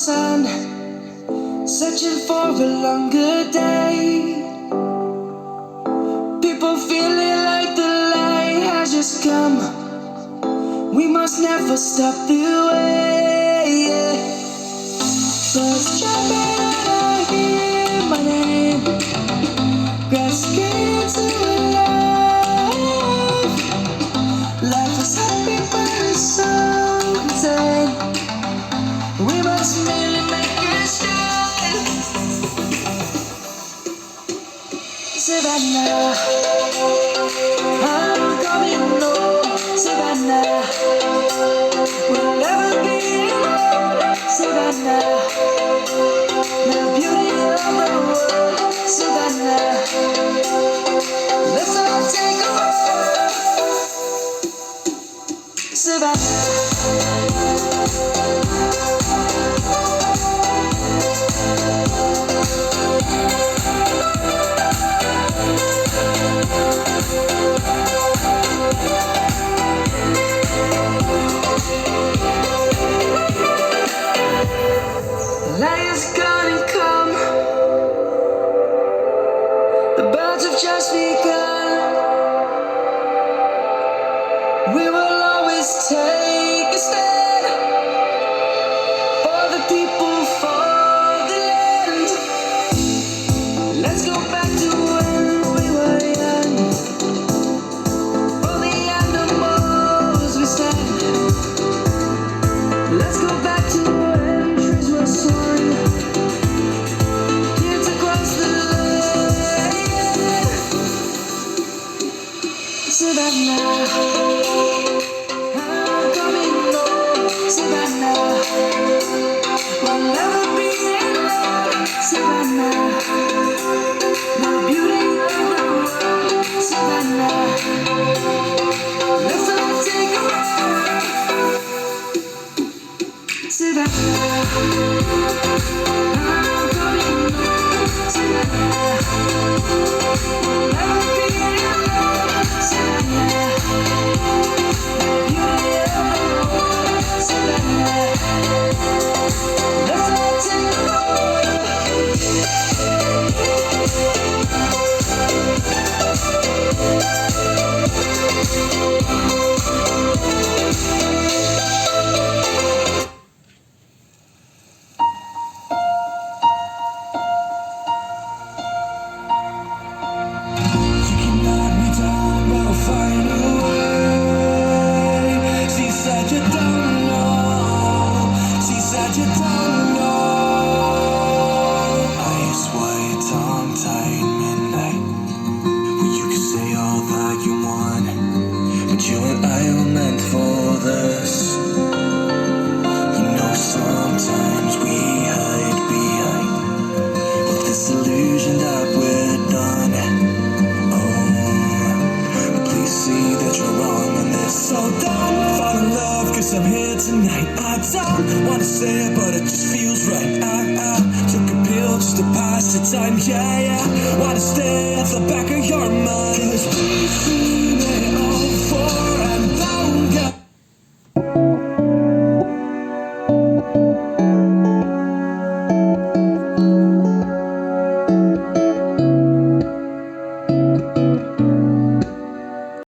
sun, searching for a longer day. People feeling like the light has just come. We must never stop the way. Birds jumping and I hear my name, grasping into life. Life is happy but it's so insane. We must merely make it stay. Savannah, I'm coming home. Savannah, we'll never be alone. Savannah, the beauty of the world. Savannah, let's all take a walk. Savannah. Light is gonna come. The birds have just begun. We will always take a stand for the people, for the land. Let's go back to when we were young. For the animals we stand. Let's go back to when trees were soaring. Kids across the land. Savannah, I'm coming home. Savannah, we'll never be alone. Savannah, the beauty of the world. Savannah, let's all take a walk. Savannah, I'm coming home. Savannah, we'll never be alone. Savannah, the beauty of the world. Savannah, let's all take a I'm here tonight. I don't wanna say it, but it just feels right. I took a pill just to pass the time. Yeah, wanna stay at the back of your mind. 'Cause we